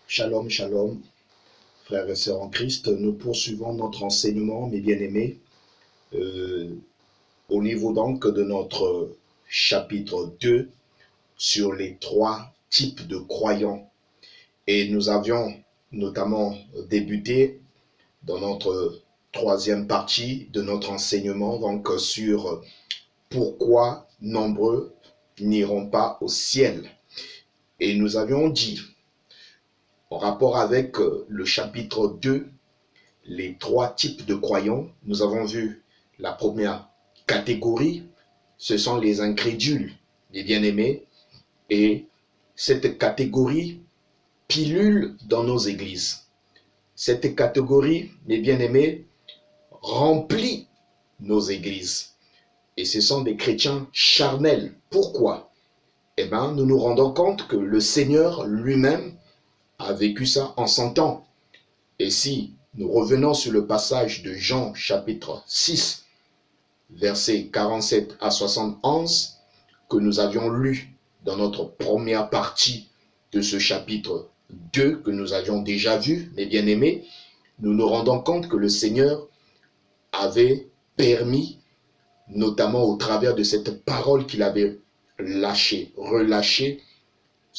Shalom, shalom, frères et sœurs en Christ. Nous poursuivons notre enseignement, mes bien-aimés, au niveau donc de notre chapitre 2 sur les 3 types de croyants. Et nous avions notamment débuté dans notre 3e partie de notre enseignement donc sur pourquoi nombreux n'iront pas au ciel. Et nous avions dit, en rapport avec le chapitre 2, les 3 types de croyants, nous avons vu la première catégorie, ce sont les incrédules, les bien-aimés, et cette catégorie pilule dans nos églises. Cette catégorie, mes bien-aimés, remplit nos églises. Et ce sont des chrétiens charnels. Pourquoi? Eh bien, nous nous rendons compte que le Seigneur lui-même a vécu ça en son temps. Et si nous revenons sur le passage de Jean chapitre 6, versets 47 à 71, que nous avions lu dans notre première partie de ce chapitre 2, que nous avions déjà vu, mes bien-aimés, nous nous rendons compte que le Seigneur avait permis, notamment au travers de cette parole qu'il avait relâchée,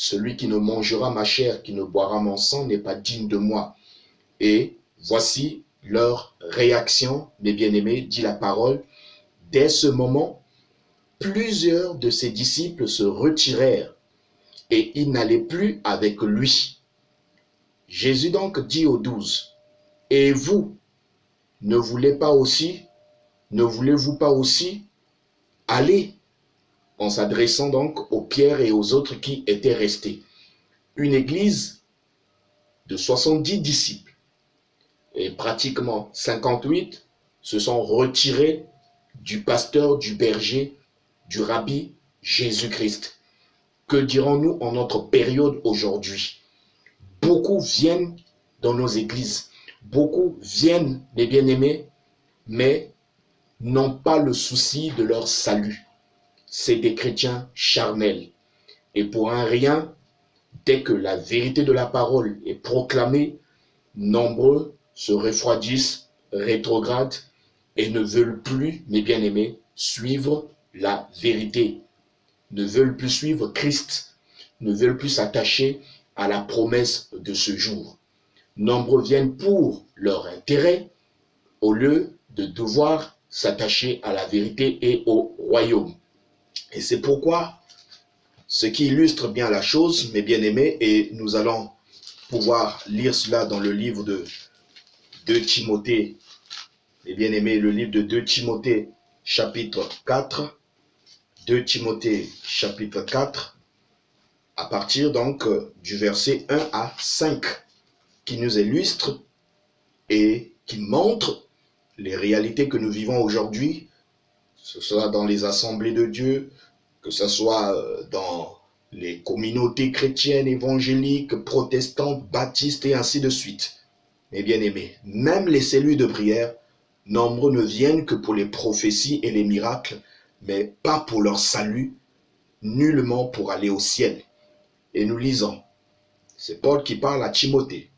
celui qui ne mangera ma chair, qui ne boira mon sang n'est pas digne de moi. Et voici leur réaction, mes bien-aimés, dit la parole. Dès ce moment, plusieurs de ses disciples se retirèrent et ils n'allaient plus avec lui. Jésus donc dit aux 12, « Et vous, ne voulez-vous pas aussi aller ?» En s'adressant donc aux Pierre et aux autres qui étaient restés. Une église de 70 disciples et pratiquement 58 se sont retirés du pasteur, du berger, du rabbi Jésus-Christ. Que dirons-nous en notre période aujourd'hui? Beaucoup viennent dans nos églises, beaucoup viennent, mes bien-aimés, mais n'ont pas le souci de leur salut. C'est des chrétiens charnels. Et pour un rien, dès que la vérité de la parole est proclamée, nombreux se refroidissent, rétrogradent et ne veulent plus, mes bien-aimés, suivre la vérité. Ne veulent plus suivre Christ, ne veulent plus s'attacher à la promesse de ce jour. Nombreux viennent pour leur intérêt au lieu de devoir s'attacher à la vérité et au royaume. Et c'est pourquoi, ce qui illustre bien la chose, mes bien-aimés, et nous allons pouvoir lire cela dans le livre de 2 Timothée, mes bien-aimés, le livre de 2 Timothée, chapitre 4, 2 Timothée, chapitre 4, à partir donc du verset 1 à 5, qui nous illustre et qui montre les réalités que nous vivons aujourd'hui, que ce soit dans les assemblées de Dieu, que ce soit dans les communautés chrétiennes, évangéliques, protestantes, baptistes et ainsi de suite. Mes bien-aimés, même les cellules de prière, nombreux ne viennent que pour les prophéties et les miracles, mais pas pour leur salut, nullement pour aller au ciel. Et nous lisons, c'est Paul qui parle à Timothée,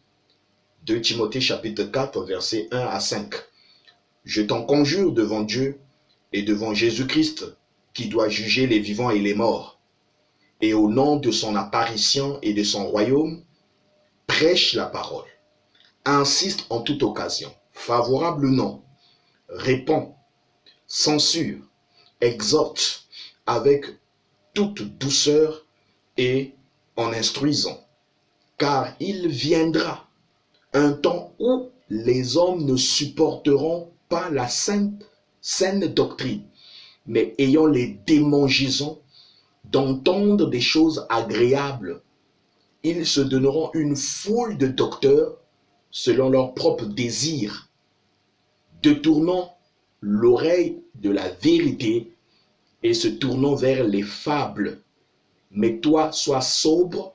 2 Timothée chapitre 4, versets 1 à 5. « Je t'en conjure devant Dieu et devant Jésus-Christ, qui doit juger les vivants et les morts, et au nom de son apparition et de son royaume, prêche la parole, insiste en toute occasion, favorable ou non, répond, censure, exhorte avec toute douceur et en instruisant, car il viendra un temps où les hommes ne supporteront pas la saine doctrine, mais ayant les démangeaisons d'entendre des choses agréables, ils se donneront une foule de docteurs selon leurs propres désirs, détournant l'oreille de la vérité et se tournant vers les fables. Mais toi, sois sobre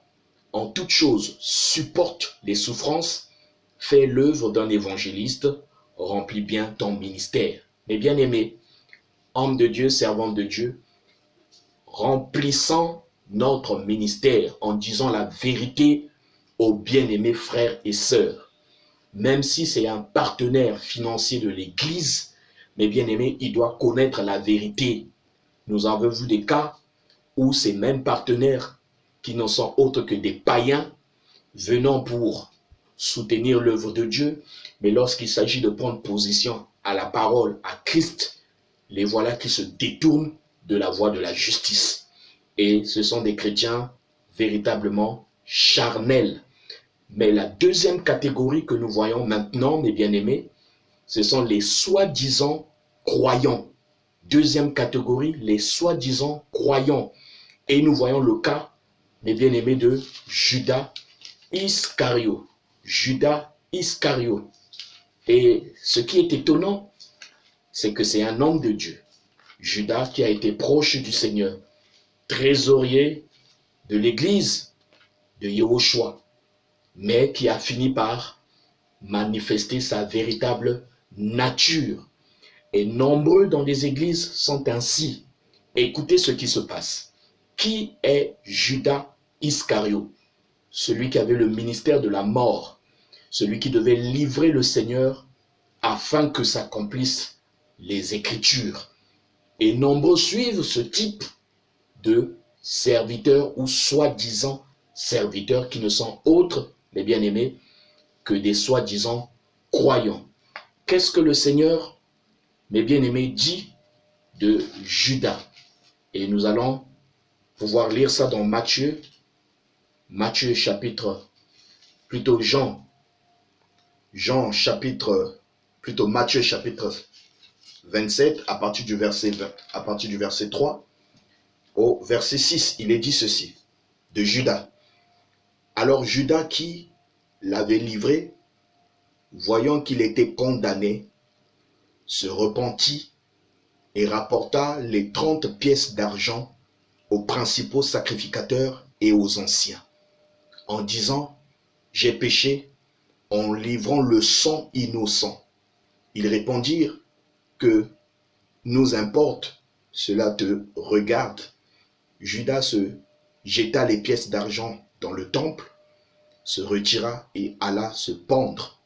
en toutes choses, supporte les souffrances, fais l'œuvre d'un évangéliste, remplis bien ton ministère. Mes bien-aimés, hommes de Dieu, servants de Dieu, remplissant notre ministère en disant la vérité aux bien-aimés frères et sœurs. Même si c'est un partenaire financier de l'Église, mes bien-aimés, il doit connaître la vérité. Nous avons vu des cas où ces mêmes partenaires, qui ne sont autres que des païens, venant pour soutenir l'œuvre de Dieu, mais lorsqu'il s'agit de prendre position à la parole, à Christ, les voilà qui se détournent de la voie de la justice. Et ce sont des chrétiens véritablement charnels. Mais la deuxième catégorie que nous voyons maintenant, mes bien-aimés, ce sont les soi-disant croyants. Deuxième catégorie, les soi-disant croyants. Et nous voyons le cas, mes bien-aimés, de Judas Iscario. Judas Iscario. Et ce qui est étonnant, c'est que c'est un homme de Dieu. Judas qui a été proche du Seigneur, trésorier de l'église de Yahushua, mais qui a fini par manifester sa véritable nature. Et nombreux dans les églises sont ainsi. Écoutez ce qui se passe. Qui est Judas Iscario? Celui qui avait le ministère de la mort, celui qui devait livrer le Seigneur afin que s'accomplissent les Écritures. Et nombreux suivent ce type de serviteurs ou soi-disant serviteurs qui ne sont autres, mes bien-aimés, que des soi-disant croyants. Qu'est-ce que le Seigneur, mes bien-aimés, dit de Judas? Et nous allons pouvoir lire ça dans Matthieu chapitre, plutôt Matthieu chapitre 27, à partir du verset 3 au verset 6, il est dit ceci, de Judas. Alors Judas qui l'avait livré, voyant qu'il était condamné, se repentit et rapporta les 30 pièces d'argent aux principaux sacrificateurs et aux anciens, en disant, j'ai péché en livrant le sang innocent. Ils répondirent, que nous importe, cela te regarde. Judas se jeta les pièces d'argent dans le temple, se retira et alla se pendre.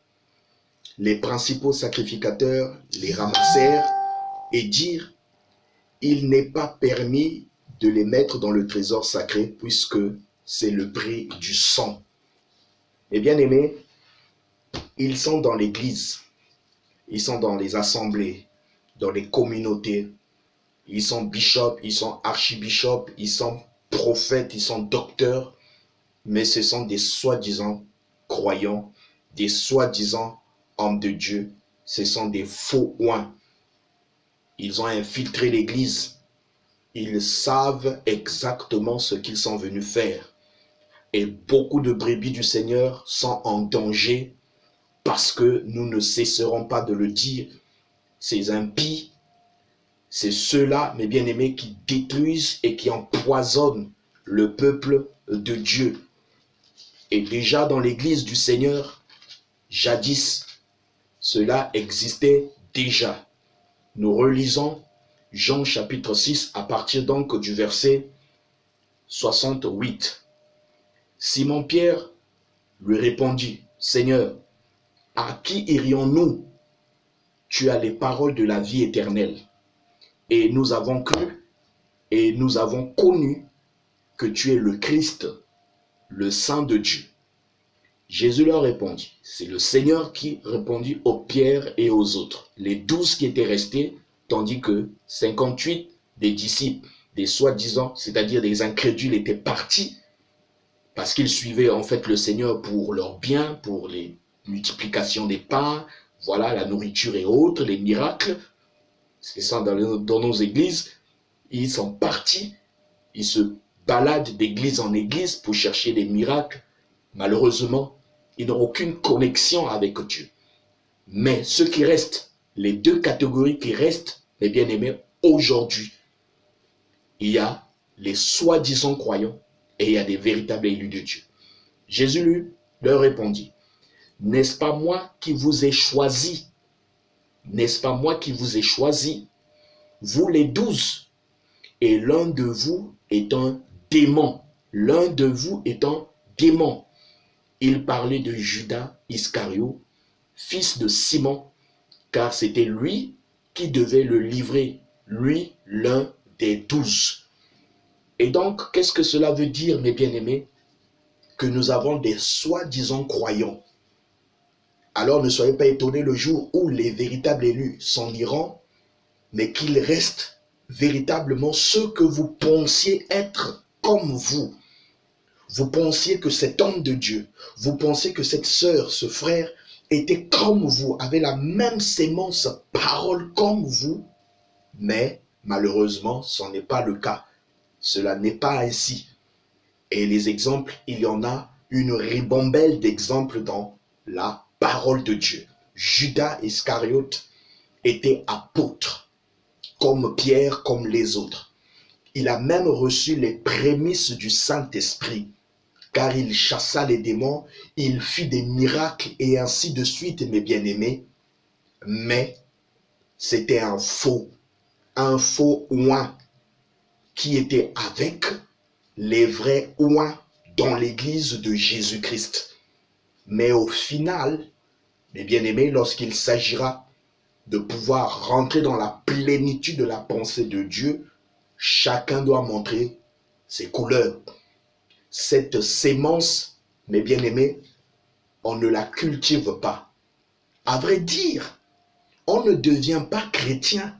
Les principaux sacrificateurs les ramassèrent et dirent, il n'est pas permis de les mettre dans le trésor sacré puisque c'est le prix du sang. Et bien aimés, ils sont dans l'église, ils sont dans les assemblées, dans les communautés, ils sont bishops, ils sont archibishops, ils sont prophètes, ils sont docteurs, mais ce sont des soi-disant croyants, des soi-disant hommes de Dieu, ce sont des faux oins. Ils ont infiltré l'église, ils savent exactement ce qu'ils sont venus faire. Et beaucoup de brebis du Seigneur sont en danger parce que nous ne cesserons pas de le dire. Ces impies, c'est ceux-là, mes bien-aimés, qui détruisent et qui empoisonnent le peuple de Dieu. Et déjà dans l'église du Seigneur, jadis, cela existait déjà. Nous relisons Jean chapitre 6 à partir donc du verset 68. Simon-Pierre lui répondit, Seigneur, à qui irions-nous? Tu as les paroles de la vie éternelle. Et nous avons cru et nous avons connu que tu es le Christ, le Saint de Dieu. Jésus leur répondit. C'est le Seigneur qui répondit aux Pierre et aux autres. Les 12 qui étaient restés, tandis que 58 des disciples, des soi-disant, c'est-à-dire des incrédules, étaient partis parce qu'ils suivaient en fait le Seigneur pour leur bien, pour les multiplications des pains, voilà, la nourriture et autres, les miracles. C'est ça dans nos églises. Ils sont partis, ils se baladent d'église en église pour chercher des miracles. Malheureusement, ils n'ont aucune connexion avec Dieu. Mais ceux qui restent, les deux catégories qui restent, mes bien-aimés, aujourd'hui, il y a les soi-disant croyants et il y a des véritables élus de Dieu. Jésus lui leur répondit, n'est-ce pas moi qui vous ai choisi? N'est-ce pas moi qui vous ai choisi? Vous les 12, et l'un de vous est un démon. L'un de vous est un démon. il parlait de Judas Iscario, fils de Simon, car c'était lui qui devait le livrer, lui, l'un des 12. Et donc, qu'est-ce que cela veut dire, mes bien-aimés? Que nous avons des soi-disant croyants. Alors ne soyez pas étonnés le jour où les véritables élus s'en iront, mais qu'ils restent véritablement ceux que vous pensiez être comme vous. Vous pensiez que cet homme de Dieu, vous pensiez que cette sœur, ce frère, était comme vous, avait la même sémence parole comme vous, mais malheureusement, ce n'est pas le cas. Cela n'est pas ainsi. Et les exemples, il y en a une ribambelle d'exemples dans la parole de Dieu. Judas Iscariote était apôtre, comme Pierre, comme les autres. Il a même reçu les prémices du Saint-Esprit, car il chassa les démons, il fit des miracles et ainsi de suite, mes bien-aimés. Mais c'était un faux oint qui était avec les vrais oints dans l'église de Jésus-Christ. Mais au final, mes bien-aimés, lorsqu'il s'agira de pouvoir rentrer dans la plénitude de la pensée de Dieu, chacun doit montrer ses couleurs. Cette sémence, mes bien-aimés, on ne la cultive pas. À vrai dire, on ne devient pas chrétien.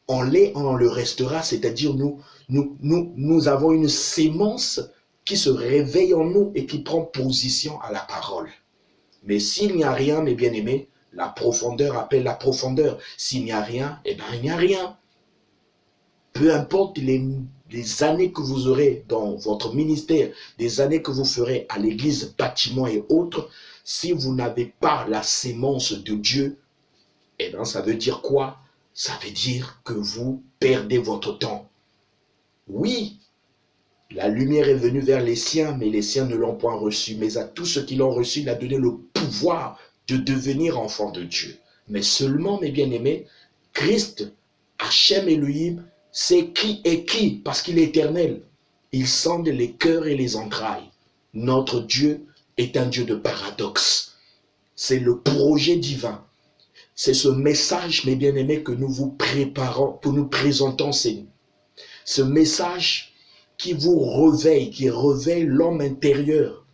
On l'est, on le restera, c'est-à-dire nous avons une sémence qui se réveille en nous et qui prend position à la parole. Mais s'il n'y a rien, mes bien-aimés, la profondeur appelle la profondeur. S'il n'y a rien, eh bien il n'y a rien. Peu importe les années que vous aurez dans votre ministère, des années que vous ferez à l'église, bâtiment et autres, si vous n'avez pas la sémence de Dieu, eh bien ça veut dire quoi? Ça veut dire que vous perdez votre temps. Oui, la lumière est venue vers les siens, mais les siens ne l'ont point reçue. Mais à tous ceux qui l'ont reçu, il a donné le pouvoir de devenir enfants de Dieu. Mais seulement, mes bien-aimés, Christ, Hachem Elohim, c'est qui est qui, parce qu'il est éternel. Il sonde les cœurs et les entrailles. Notre Dieu est un Dieu de paradoxe. C'est le projet divin. C'est ce message, mes bien-aimés, que nous vous préparons, que nous présentons. Ce message qui vous réveille, qui réveille l'homme intérieur.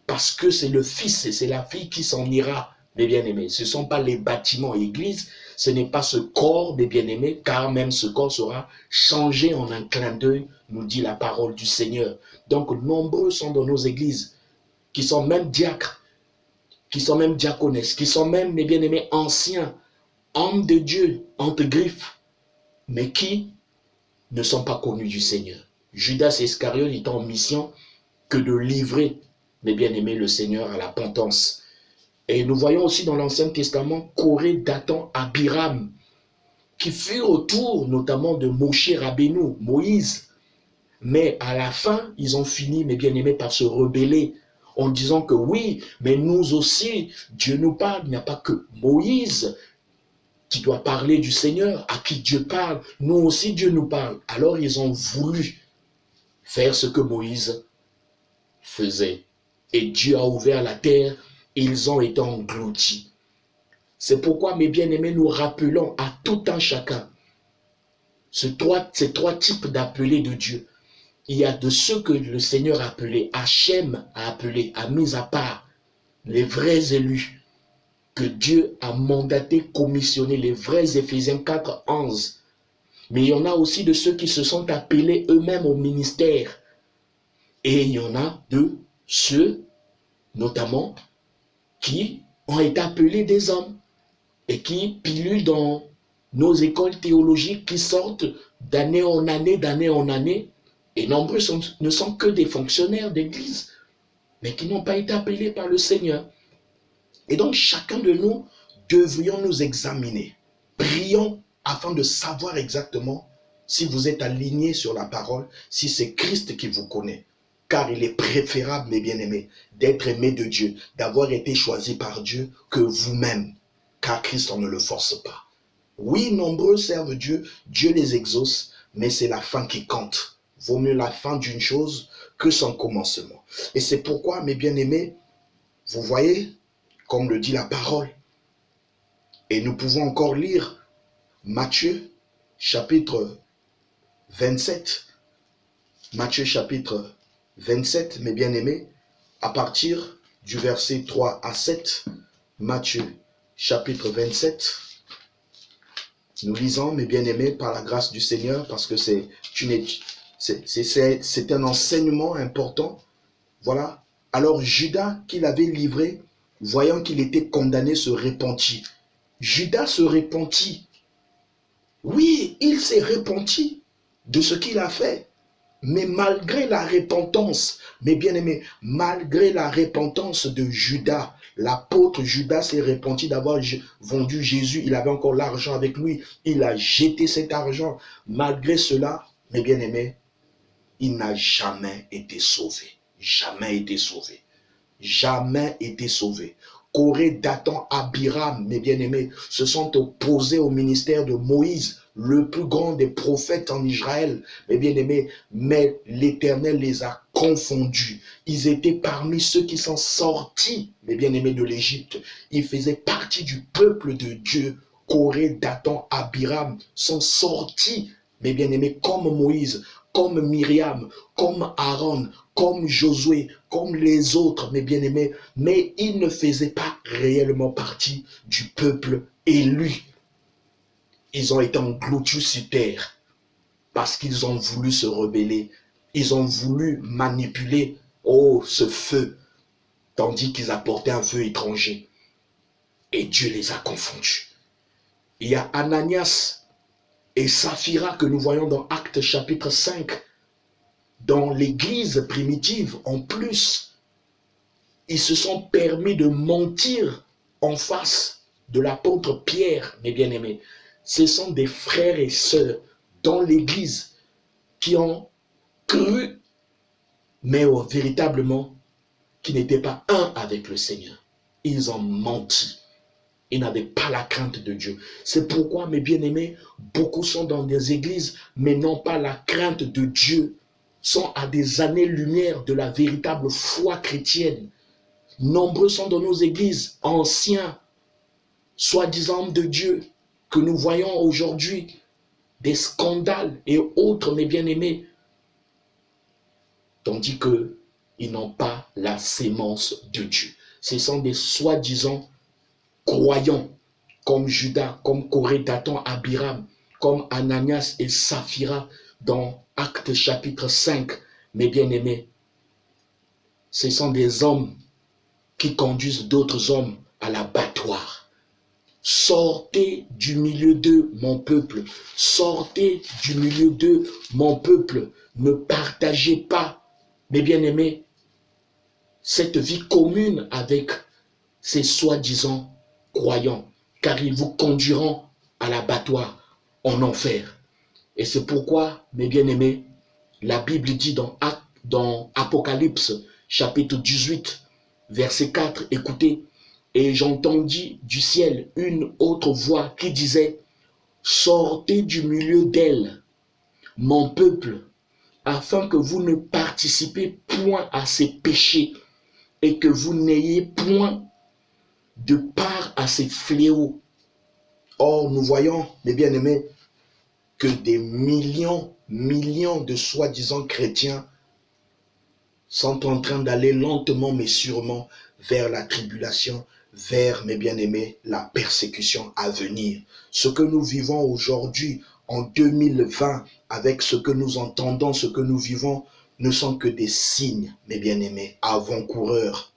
Parce que c'est le fils et c'est la fille qui s'en ira, mes bien-aimés. Ce ne sont pas les bâtiments églises, ce n'est pas ce corps, mes bien-aimés, car même ce corps sera changé en un clin d'œil, nous dit la parole du Seigneur. Donc, nombreux sont dans nos églises, qui sont même diacres, qui sont même diaconesses, qui sont même, mes bien-aimés, anciens, hommes de Dieu, entre griffes, mais qui ne sont pas connus du Seigneur. Judas Iscariote est en mission que de livrer, mes bien-aimés, le Seigneur à la potence. Et nous voyons aussi dans l'Ancien Testament Corée, Dathan, Abiram, qui furent autour notamment de Moshe Rabbeinu, Moïse. Mais à la fin, ils ont fini, mes bien-aimés, par se rebeller en disant que oui, mais nous aussi, Dieu nous parle. Il n'y a pas que Moïse qui doit parler du Seigneur, à qui Dieu parle. Nous aussi, Dieu nous parle. Alors, ils ont voulu faire ce que Moïse faisait. Et Dieu a ouvert la terre, et ils ont été engloutis. C'est pourquoi, mes bien-aimés, nous rappelons à tout un chacun ces trois types d'appelés de Dieu. Il y a de ceux que le Seigneur a appelés, Hachem a appelé, a mis à part, les vrais élus, que Dieu a mandaté, commissionné, les vrais Éphésiens 4, 11. Mais il y en a aussi de ceux qui se sont appelés eux-mêmes au ministère. Et il y en a de ceux, notamment, qui ont été appelés des hommes et qui pilulent dans nos écoles théologiques qui sortent d'année en année, et nombreux ne sont que des fonctionnaires d'église, mais qui n'ont pas été appelés par le Seigneur. Et donc chacun de nous devrions nous examiner. Prions afin de savoir exactement si vous êtes aligné sur la parole, si c'est Christ qui vous connaît. Car il est préférable, mes bien-aimés, d'être aimé de Dieu, d'avoir été choisi par Dieu que vous-même. Car Christ, on ne le force pas. Oui, nombreux servent Dieu, Dieu les exauce, mais c'est la fin qui compte. Vaut mieux la fin d'une chose que son commencement. Et c'est pourquoi, mes bien-aimés, Vous voyez, comme le dit la parole, et nous pouvons encore lire Matthieu chapitre 27. Matthieu chapitre 27, mes bien-aimés, à partir du verset 3 à 7. Matthieu chapitre 27. Nous lisons, mes bien-aimés, par la grâce du Seigneur, parce que c'est un enseignement important. Voilà. Alors Judas, qui l'avait livré, voyant qu'il était condamné, se repentit. Judas se repentit. Oui, il s'est repenti de ce qu'il a fait. Mais malgré la repentance, mes bien-aimés, malgré la repentance de Judas, l'apôtre Judas s'est repenti d'avoir vendu Jésus. Il avait encore l'argent avec lui. Il a jeté cet argent. Malgré cela, mes bien-aimés, il n'a jamais été sauvé. Jamais été sauvé. Jamais été sauvé. Coré, Dathan, Abiram, mes bien-aimés, se sont opposés au ministère de Moïse, le plus grand des prophètes en Israël, mes bien-aimés, mais l'Éternel les a confondus. Ils étaient parmi ceux qui sont sortis, mes bien-aimés, de l'Égypte. Ils faisaient partie du peuple de Dieu. Coré, Dathan, Abiram sont sortis, mes bien-aimés, comme Moïse, comme Myriam, comme Aaron, comme Josué, comme les autres, mes bien-aimés, mais ils ne faisaient pas réellement partie du peuple élu. Ils ont été engloutis sur terre parce qu'ils ont voulu se rebeller. Ils ont voulu manipuler, ce feu, tandis qu'ils apportaient un feu étranger. Et Dieu les a confondus. Il y a Ananias et Saphira que nous voyons dans Actes chapitre 5. Dans l'église primitive, en plus, ils se sont permis de mentir en face de l'apôtre Pierre, mes bien-aimés. Ce sont des frères et sœurs dans l'église qui ont cru, mais véritablement, qui n'étaient pas un avec le Seigneur. Ils ont menti. Ils n'avaient pas la crainte de Dieu. C'est pourquoi, mes bien-aimés, beaucoup sont dans des églises, mais n'ont pas la crainte de Dieu, sont à des années-lumière de la véritable foi chrétienne. Nombreux sont dans nos églises anciens, soi-disant hommes de Dieu, que nous voyons aujourd'hui, des scandales et autres, mes bien-aimés, tandis qu'ils n'ont pas la sémence de Dieu. Ce sont des soi-disant croyants, comme Judas, comme Coré, Dathan, Abiram, comme Ananias et Saphira, dans Actes chapitre 5, mes bien-aimés. Ce sont des hommes qui conduisent d'autres hommes à l'abattoir. Sortez du milieu d'eux, mon peuple. Sortez du milieu d'eux, mon peuple. Ne partagez pas, mes bien-aimés, cette vie commune avec ces soi-disant croyants, car ils vous conduiront à l'abattoir, en enfer. Et c'est pourquoi, mes bien-aimés, la Bible dit dans Apocalypse, chapitre 18, verset 4, écoutez, « Et j'entendis du ciel une autre voix qui disait, « Sortez du milieu d'elle, mon peuple, afin que vous ne participez point à ses péchés, et que vous n'ayez point de part à ces fléaux. » Or, nous voyons, mes bien-aimés, que des millions de soi-disant chrétiens sont en train d'aller lentement mais sûrement vers la tribulation, vers, mes bien-aimés, la persécution à venir. Ce que nous vivons aujourd'hui, en 2020, avec ce que nous entendons, ce que nous vivons, ne sont que des signes, mes bien-aimés, avant-coureurs.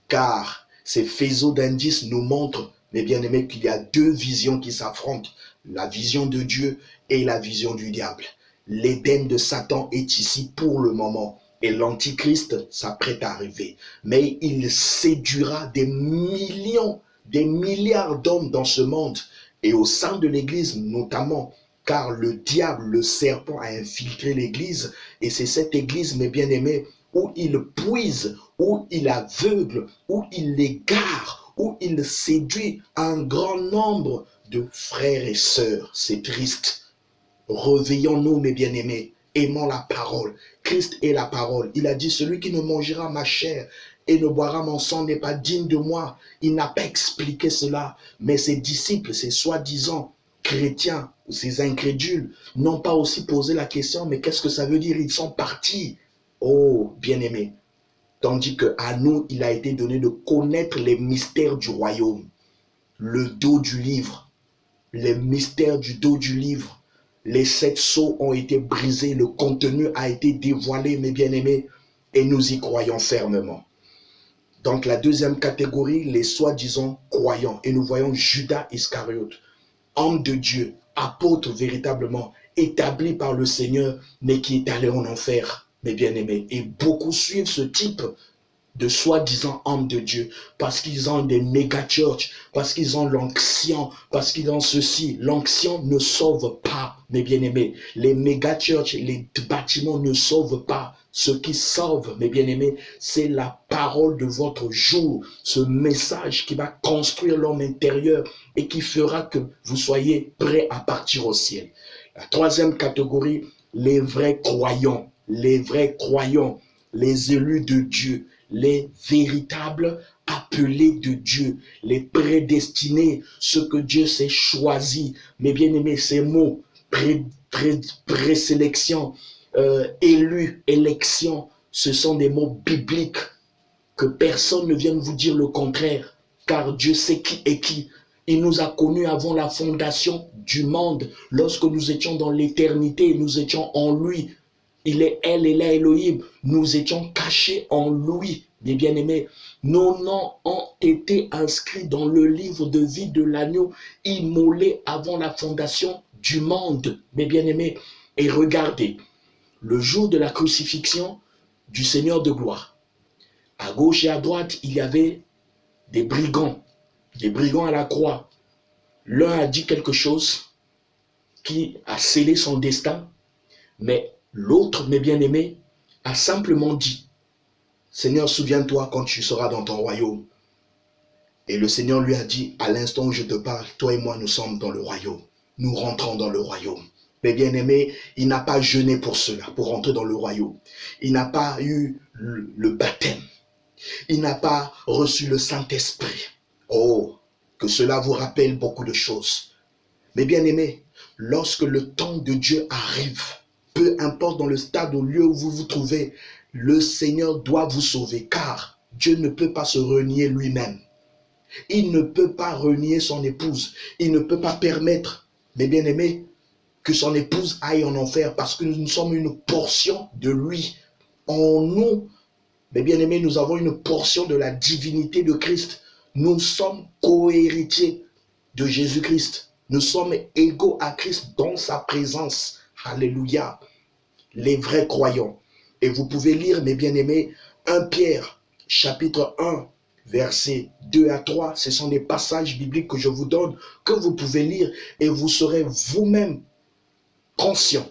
Car ces faisceaux d'indices nous montrent, mes bien-aimés, qu'il y a deux visions qui s'affrontent. La vision de Dieu et la vision du diable. L'Éden de Satan est ici pour le moment et l'Antichrist s'apprête à arriver. Mais il séduira des millions, des milliards d'hommes dans ce monde et au sein de l'Église notamment, car le diable, le serpent a infiltré l'Église et c'est cette Église, mes bien-aimés, où il puise, où il aveugle, où il égare, où il séduit un grand nombre de frères et sœurs. C'est triste. Réveillons-nous, mes bien-aimés. Aimons la parole. Christ est la parole. Il a dit, celui qui ne mangera ma chair et ne boira mon sang n'est pas digne de moi. Il n'a pas expliqué cela, mais ses disciples, ses soi-disant chrétiens, ces incrédules, n'ont pas aussi posé la question, mais qu'est-ce que ça veut dire? Ils sont partis. Oh, bien-aimés. Tandis qu'à nous, il a été donné de connaître les mystères du royaume, le dos du livre, les mystères du dos du livre. Les 7 sceaux ont été brisés, le contenu a été dévoilé, mes bien-aimés, et nous y croyons fermement. Donc la deuxième catégorie, les soi-disant croyants. Et nous voyons Judas Iscariote, homme de Dieu, apôtre véritablement, établi par le Seigneur, mais qui est allé en enfer, mes bien-aimés. Et beaucoup suivent ce type de soi-disant hommes de Dieu, parce qu'ils ont des méga-churches, parce qu'ils ont l'onction, parce qu'ils ont ceci. L'onction ne sauve pas, mes bien-aimés. Les méga-churches, les bâtiments ne sauvent pas. Ce qui sauve, mes bien-aimés, c'est la parole de votre jour, ce message qui va construire l'homme intérieur et qui fera que vous soyez prêts à partir au ciel. La troisième catégorie, les vrais croyants, les élus de Dieu, les véritables appelés de Dieu, les prédestinés, ceux que Dieu s'est choisi. Mais bien aimé, ces mots, présélection, élu, élection, ce sont des mots bibliques. Que personne ne vienne vous dire le contraire, car Dieu sait qui est qui. Il nous a connus avant la fondation du monde, lorsque nous étions dans l'éternité, nous étions en lui. Il est El et la Elohim. Nous étions cachés en lui, mes bien-aimés. Nos noms ont été inscrits dans le livre de vie de l'agneau, immolé avant la fondation du monde, mes bien-aimés. Et regardez, le jour de la crucifixion du Seigneur de gloire, à gauche et à droite, il y avait des brigands à la croix. L'un a dit quelque chose qui a scellé son destin, mais l'autre, mes bien-aimés, a simplement dit, Seigneur, souviens-toi quand tu seras dans ton royaume. Et le Seigneur lui a dit, à l'instant où je te parle, toi et moi, nous sommes dans le royaume. Nous rentrons dans le royaume. Mais bien-aimés, il n'a pas jeûné pour cela, pour rentrer dans le royaume. Il n'a pas eu le baptême. Il n'a pas reçu le Saint-Esprit. Oh, que cela vous rappelle beaucoup de choses. Mais bien-aimés, lorsque le temps de Dieu arrive, peu importe dans le stade, au lieu où vous vous trouvez, le Seigneur doit vous sauver, car Dieu ne peut pas se renier lui-même. Il ne peut pas renier son épouse. Il ne peut pas permettre, mes bien-aimés, que son épouse aille en enfer, parce que nous sommes une portion de lui. En nous, mes bien-aimés, nous avons une portion de la divinité de Christ. Nous sommes co-héritiers de Jésus-Christ. Nous sommes égaux à Christ dans sa présence. Alléluia. Les vrais croyants. Et vous pouvez lire, mes bien-aimés, 1 Pierre, chapitre 1, versets 2 à 3. Ce sont des passages bibliques que je vous donne, que vous pouvez lire et vous serez vous-même conscient.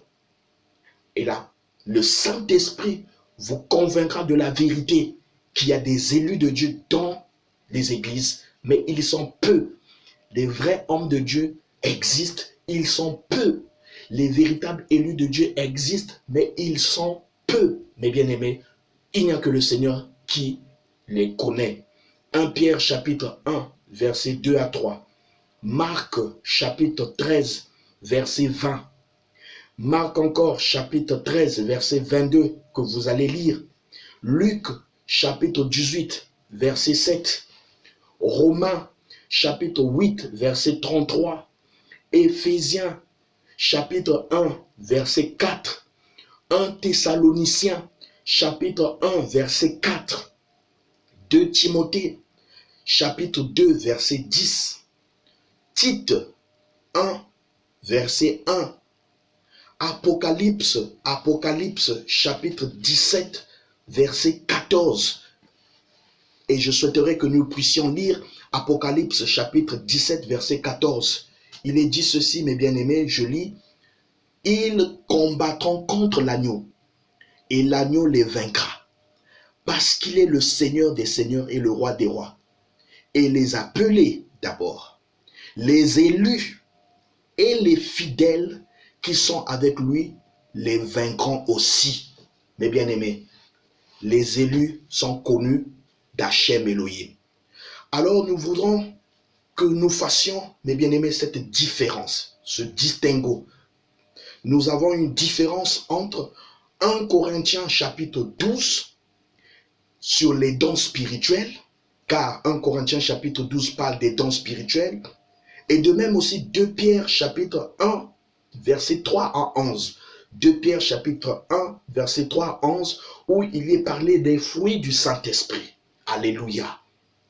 Et là, le Saint-Esprit vous convaincra de la vérité qu'il y a des élus de Dieu dans les églises, mais ils sont peu. Les vrais hommes de Dieu existent, ils sont peu. Les véritables élus de Dieu existent, mais ils sont peu. Mes bien-aimés, il n'y a que le Seigneur qui les connaît. 1 Pierre chapitre 1, versets 2 à 3. Marc chapitre 13, verset 20. Marc encore chapitre 13, verset 22 que vous allez lire. Luc chapitre 18, verset 7. Romains chapitre 8, verset 33. Éphésiens chapitre 1, verset 4. 1 Thessaloniciens chapitre 1, verset 4. 2 Timothée chapitre 2, verset 10. Tite 1, verset 1. Apocalypse chapitre 17, verset 14. Et je souhaiterais que nous puissions lire Apocalypse chapitre 17, verset 14. Il est dit ceci, mes bien-aimés, je lis. Ils combattront contre l'agneau, et l'agneau les vaincra, parce qu'il est le Seigneur des seigneurs et le roi des rois. Et les appelés d'abord, les élus et les fidèles qui sont avec lui, les vaincront aussi. Mes bien-aimés, les élus sont connus, d'Hachem Elohim. Alors nous voudrons que nous fassions, mes bien-aimés, cette différence, ce distinguo. Nous avons une différence entre 1 Corinthiens chapitre 12 sur les dons spirituels, car 1 Corinthiens chapitre 12 parle des dons spirituels, et de même aussi 2 Pierre chapitre 1, verset 3 à 11. 2 Pierre chapitre 1, verset 3 à 11, où il est parlé des fruits du Saint-Esprit. Alléluia.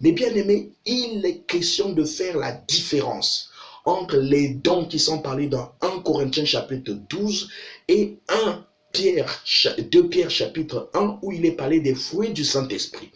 Mais bien aimés, il est question de faire la différence entre les dons qui sont parlés dans 1 Corinthiens chapitre 12 et 2 Pierre chapitre 1 où il est parlé des fruits du Saint-Esprit.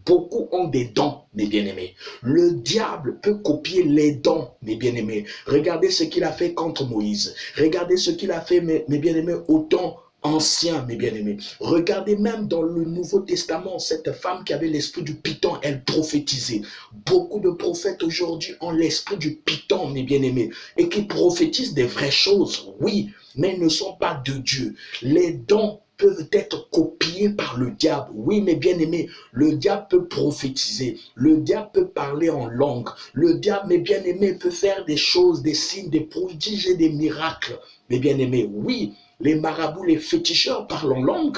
Beaucoup ont des dons, mes bien-aimés. Le diable peut copier les dons, mes bien-aimés. Regardez ce qu'il a fait contre Moïse. Regardez ce qu'il a fait, mes bien-aimés, au temps ancien, mes bien-aimés. Regardez même dans le Nouveau Testament, cette femme qui avait l'esprit du python, elle prophétisait. Beaucoup de prophètes aujourd'hui ont l'esprit du python, mes bien-aimés, et qui prophétisent des vraies choses, oui, mais ne sont pas de Dieu. Les dons peuvent être copiés par le diable. Oui, mes bien-aimés, le diable peut prophétiser, le diable peut parler en langue, le diable, mes bien-aimés, peut faire des choses, des signes, des prodiges et des miracles. Mes bien-aimés, oui, les marabouts, les féticheurs parlent en langue.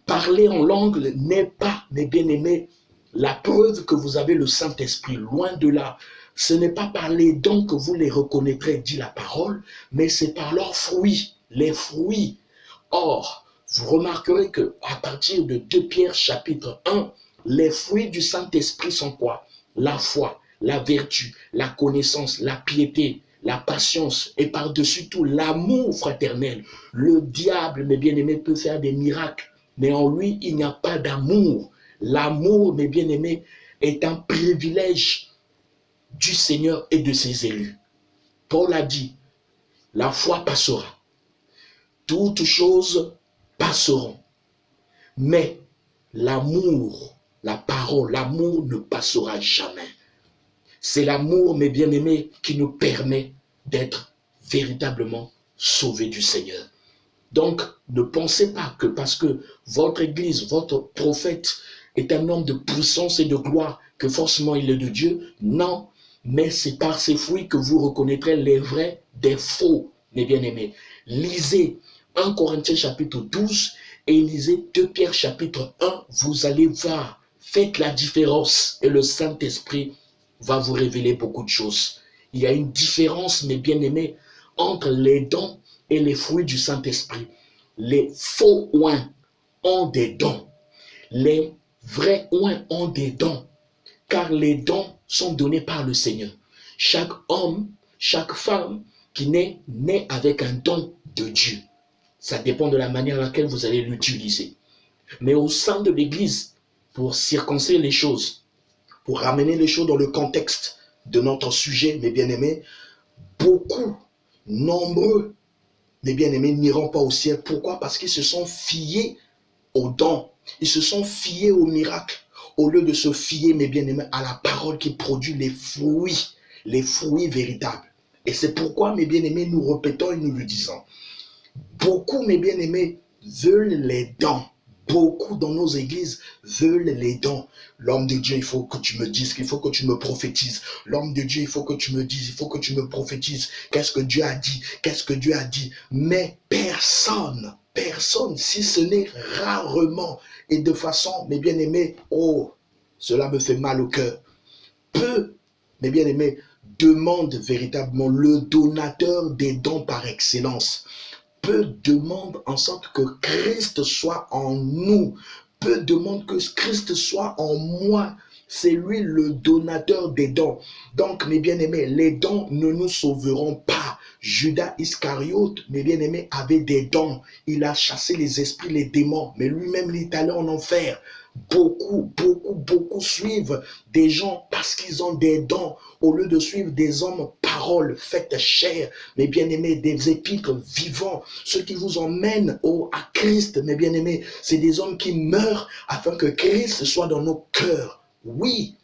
Parler en langue n'est pas, mes bien-aimés, la preuve que vous avez le Saint-Esprit. Loin de là. Ce n'est pas par les dons que vous les reconnaîtrez, dit la parole, mais c'est par leurs fruits, les fruits. Or, vous remarquerez qu'à partir de 2 Pierre chapitre 1, les fruits du Saint-Esprit sont quoi? La foi, la vertu, la connaissance, la piété, la patience et par-dessus tout l'amour fraternel. Le diable, mes bien-aimés, peut faire des miracles, mais en lui, il n'y a pas d'amour. L'amour, mes bien-aimés, est un privilège du Seigneur et de ses élus. Paul a dit, la foi passera. Toutes choses passeront. Mais l'amour, la parole, l'amour ne passera jamais. C'est l'amour, mes bien-aimés, qui nous permet d'être véritablement sauvés du Seigneur. Donc, ne pensez pas que parce que votre église, votre prophète est un homme de puissance et de gloire, que forcément il est de Dieu. Non, mais c'est par ses fruits que vous reconnaîtrez les vrais des faux, mes bien-aimés. Lisez 1 Corinthiens chapitre 12 et lisez 2 Pierre chapitre 1, vous allez voir, faites la différence et le Saint-Esprit va vous révéler beaucoup de choses. Il y a une différence, mes bien-aimés, entre les dons et les fruits du Saint-Esprit. Les faux oins ont des dons. Les vrais oins ont des dons. Car les dons sont donnés par le Seigneur. Chaque homme, chaque femme qui naît avec un don de Dieu. Ça dépend de la manière à laquelle vous allez l'utiliser. Mais au sein de l'Église, pour circoncire les choses, pour ramener les choses dans le contexte de notre sujet, mes bien-aimés, beaucoup, nombreux, mes bien-aimés, n'iront pas au ciel. Pourquoi? Parce qu'ils se sont fiés aux dons. Ils se sont fiés aux miracles. Au lieu de se fier, mes bien-aimés, à la parole qui produit les fruits véritables. Et c'est pourquoi, mes bien-aimés, nous répétons et nous le disons. Beaucoup, mes bien-aimés, veulent les dons. Beaucoup dans nos églises veulent les dons. L'homme de Dieu, il faut que tu me dises, il faut que tu me prophétises. L'homme de Dieu, il faut que tu me dises, il faut que tu me prophétises. Qu'est-ce que Dieu a dit? Qu'est-ce que Dieu a dit? Mais personne, si ce n'est rarement et de façon, mes bien-aimés, oh, cela me fait mal au cœur. Peu, mes bien-aimés, demandent véritablement le donateur des dons par excellence. Peu demandent en sorte que Christ soit en nous. Peu demandent que Christ soit en moi. C'est lui le donateur des dons. Donc, mes bien-aimés, les dons ne nous sauveront pas. Judas Iscariote, mes bien-aimés, avait des dons. Il a chassé les esprits, les démons. Mais lui-même, il est allé en enfer. Beaucoup suivent des gens parce qu'ils ont des dons au lieu de suivre des hommes paroles faites chair, mes bien-aimés, des épîtres vivants. Ceux qui vous emmènent à Christ, mes bien-aimés, c'est des hommes qui meurent afin que Christ soit dans nos cœurs. Oui,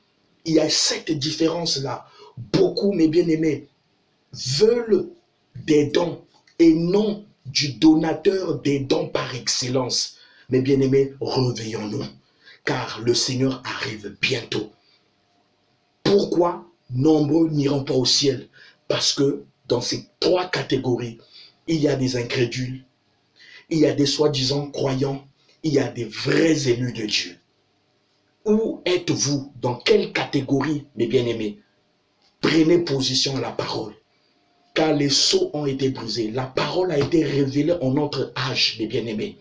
il y a cette différence-là. Beaucoup, mes bien-aimés, veulent des dons et non du donateur des dons par excellence. Mes bien-aimés, réveillons-nous. car le Seigneur arrive bientôt. Pourquoi nombreux n'iront pas au ciel? Parce que dans ces trois catégories, il y a des incrédules, il y a des soi-disant croyants, il y a des vrais élus de Dieu. Où êtes-vous? Dans quelle catégorie, mes bien-aimés? Prenez position à la parole. Car les sceaux ont été brisés. La parole a été révélée en notre âge, mes bien-aimés.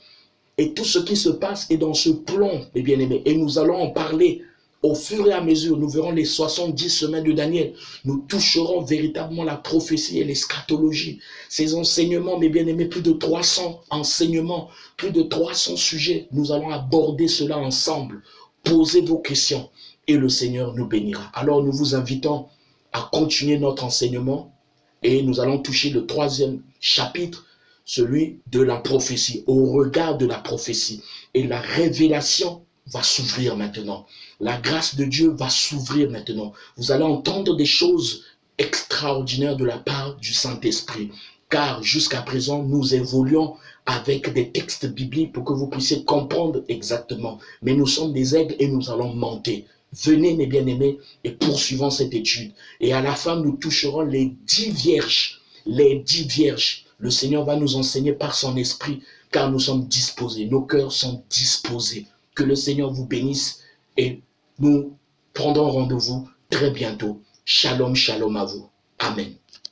Et tout ce qui se passe est dans ce plan, mes bien-aimés. Et nous allons en parler au fur et à mesure. Nous verrons les 70 semaines de Daniel. Nous toucherons véritablement la prophétie et l'eschatologie. Ces enseignements, mes bien-aimés, plus de 300 enseignements, plus de 300 sujets. Nous allons aborder cela ensemble. Posez vos questions et le Seigneur nous bénira. Alors nous vous invitons à continuer notre enseignement et nous allons toucher le 3e chapitre, celui de la prophétie, au regard de la prophétie. Et la révélation va s'ouvrir maintenant. La grâce de Dieu va s'ouvrir maintenant. Vous allez entendre des choses extraordinaires de la part du Saint-Esprit. Car jusqu'à présent, nous évoluons avec des textes bibliques pour que vous puissiez comprendre exactement. Mais nous sommes des aigles et nous allons monter. Venez, mes bien-aimés, et poursuivons cette étude. Et à la fin, nous toucherons les 10 vierges. Les 10 vierges. Le Seigneur va nous enseigner par son esprit, car nous sommes disposés. Nos cœurs sont disposés. Que le Seigneur vous bénisse et nous prendrons rendez-vous très bientôt. Shalom, shalom à vous. Amen.